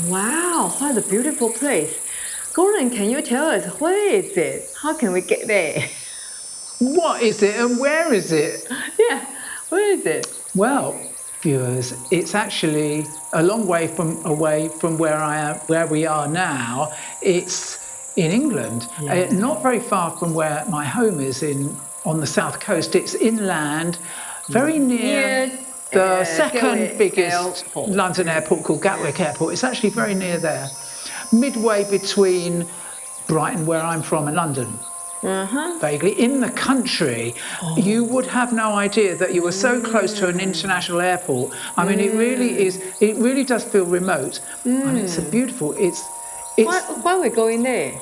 Wow, what a beautiful place. Gordon, can you tell us where is it? How can we get there? What is it and where is it? Yeah, where is it? Well, viewers, it's actually a long way away from where we are now. It's in England, not very far from where my home is on the south coast. It's inland, very near the second biggest London airport called Gatwick Airport. It's actually very near there, midway between Brighton, where I'm from, and London. Vaguely in the country, you would have no idea that you were so close to an international airport. I mean, it really does feel remote, and it's a beautiful. Why are we going there?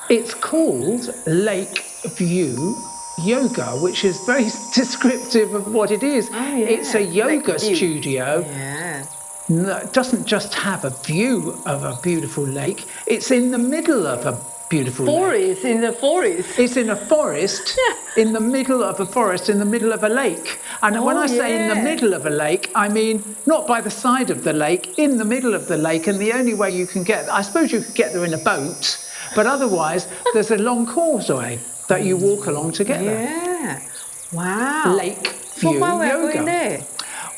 It's called Lakeview Yoga, which is very descriptive of what it is. It's a yoga studio. That doesn't just have a view of a beautiful lake. It's in the middle of a beautiful forest, in the forest. It's in a forest, in the middle of a forest, in the middle of a lake. And when I say in the middle of a lake, I mean not by the side of the lake, in the middle of the lake. And the only way you can I suppose you could get there in a boat, but otherwise there's a long causeway that you walk along to get there. Yeah. Wow. Lakeview Yoga. Going there?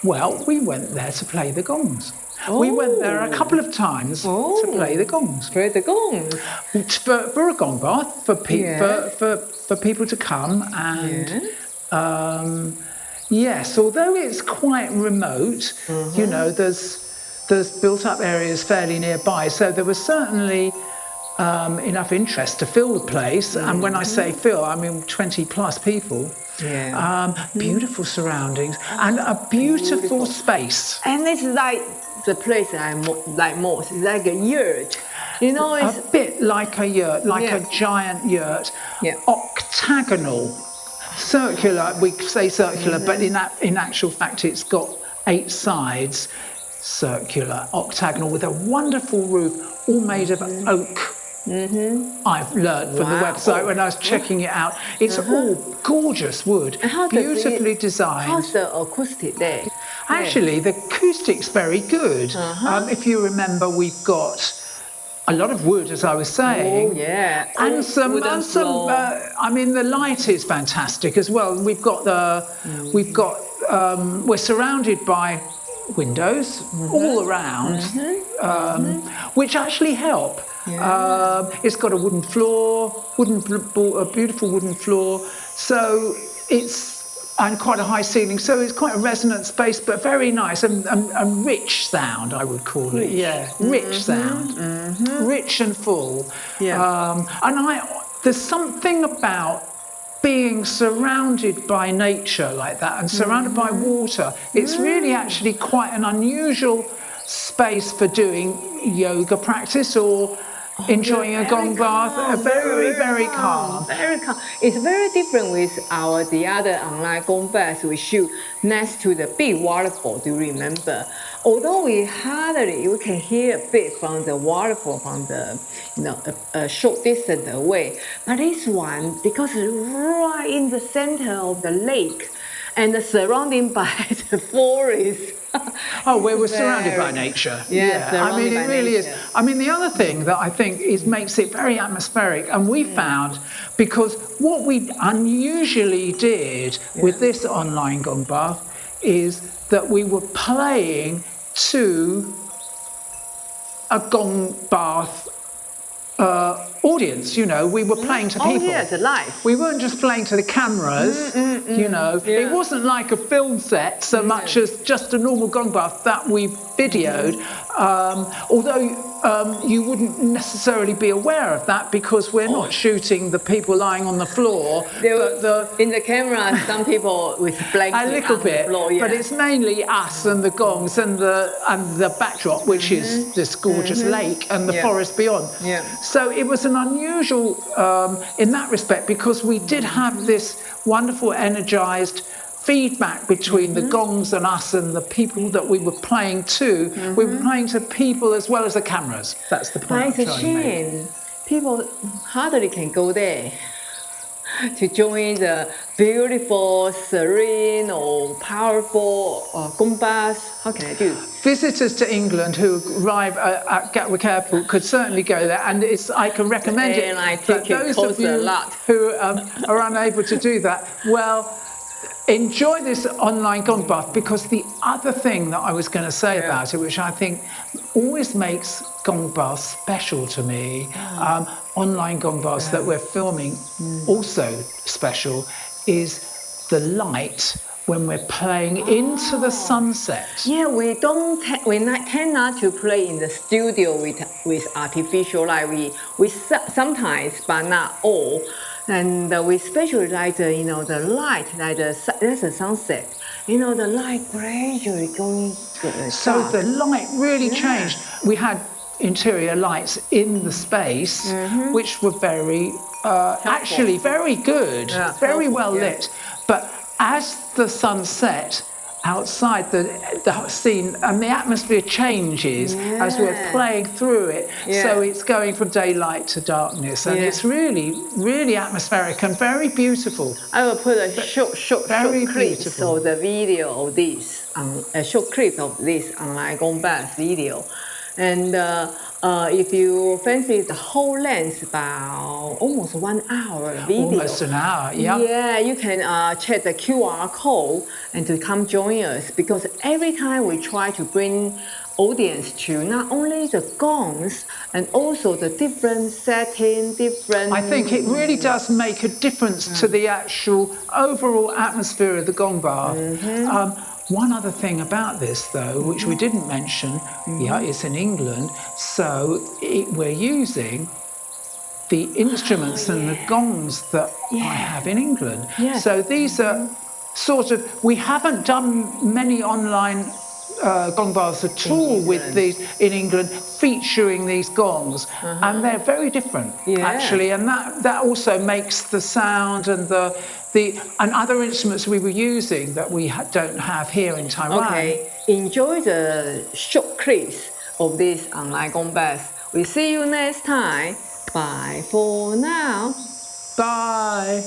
Well, we went there to play the gongs. We went there a couple of times to play the gongs. Play the gongs. For a gong bath, for people to come and yes, although it's quite remote, you know, there's built up areas fairly nearby, so there was certainly enough interest to fill the place. And when I say fill, I mean 20 plus people. Beautiful surroundings and a beautiful space. And it's like the place I like most. It's like a yurt. You know, it's a bit like a yurt, like a giant yurt, octagonal, circular. We say circular, but in actual fact, it's got 8 sides, circular, octagonal, with a wonderful roof, all made of oak. I've learned from the website when I was checking it out. It's all gorgeous wood, beautifully designed. How's the acoustic there? Actually, the acoustic's very good. If you remember, we've got a lot of wood, as I was saying. And some. I mean, the light is fantastic as well. We're surrounded by windows all around, which actually help. It's got a wooden floor, a beautiful wooden floor. So and quite a high ceiling. So it's quite a resonant space, but very nice and rich sound, I would call it. Rich sound, rich and full. There's something about being surrounded by nature like that and surrounded by water. It's really actually quite an unusual space for doing yoga practice or enjoying a gong bath. Very, very calm. Very calm. It's very different with the other online gong baths we shoot next to the big waterfall. Do you remember? Although we can hear a bit from the waterfall from the a short distance away. But this one, because it's right in the center of the lake and surrounded by the forest. We were surrounded by nature. I mean, it really is. I mean, the other thing that I think makes it very atmospheric, and we found, because what we unusually did with this online gong bath is that we were playing to a gong bath audience, we were playing to people. Live. We weren't just playing to the cameras, It wasn't like a film set so much as just a normal gong bath that we videoed, although you wouldn't necessarily be aware of that because we're not shooting the people lying on the floor. In the camera, some people with blankets a little bit, on the floor, but it's mainly us and the gongs and the backdrop, which is this gorgeous lake and the forest beyond. So it was an unusual in that respect because we did have this wonderful energized feedback between the gongs and us and the people that we were playing to. We were playing to people as well as the cameras. That's the point. It's a shame. People hardly can go there. to join the beautiful, serene, or powerful gombas? How can I do? Visitors to England who arrive at Gatwick Airport could certainly go there, and I can recommend it. And I think it those costs of you a lot. who are unable to do that, well, enjoy this online gong bath, because the other thing that I was going to say about it, which I think always makes gong baths special to me, online gong baths that we're filming also special, is the light when we're playing into the sunset. Yeah, we tend not to play in the studio with artificial light. We sometimes, but not all. And we especially like the light, like there's a sunset. The light gradually going So dark. the light really changed. We had interior lights in the space, which were actually very good, very well lit. But as the sun set outside, the scene and the atmosphere changes as we're playing through it. So it's going from daylight to darkness, and it's really, really atmospheric and very beautiful. I will put a short clip of the video of this, a short clip of this online gong bath video. And if you fancy the whole length, about almost 1 hour video. Almost an hour, yeah. Yeah, you can check the QR code and to come join us, because every time we try to bring audience to not only the gongs and also the different setting, I think it really does make a difference to the actual overall atmosphere of the gong bath. One other thing about this, though, which we didn't mention, it's in England, so we're using the instruments and the gongs that I have in England. So these are sort of, we haven't done many online gong baths at all with these in England, featuring these gongs, and they're very different actually, and that also makes the sound and and other instruments we were using that we don't have here in Taiwan. Okay, enjoy the short clips of this online gong bath. We see you next time. Bye for now. Bye.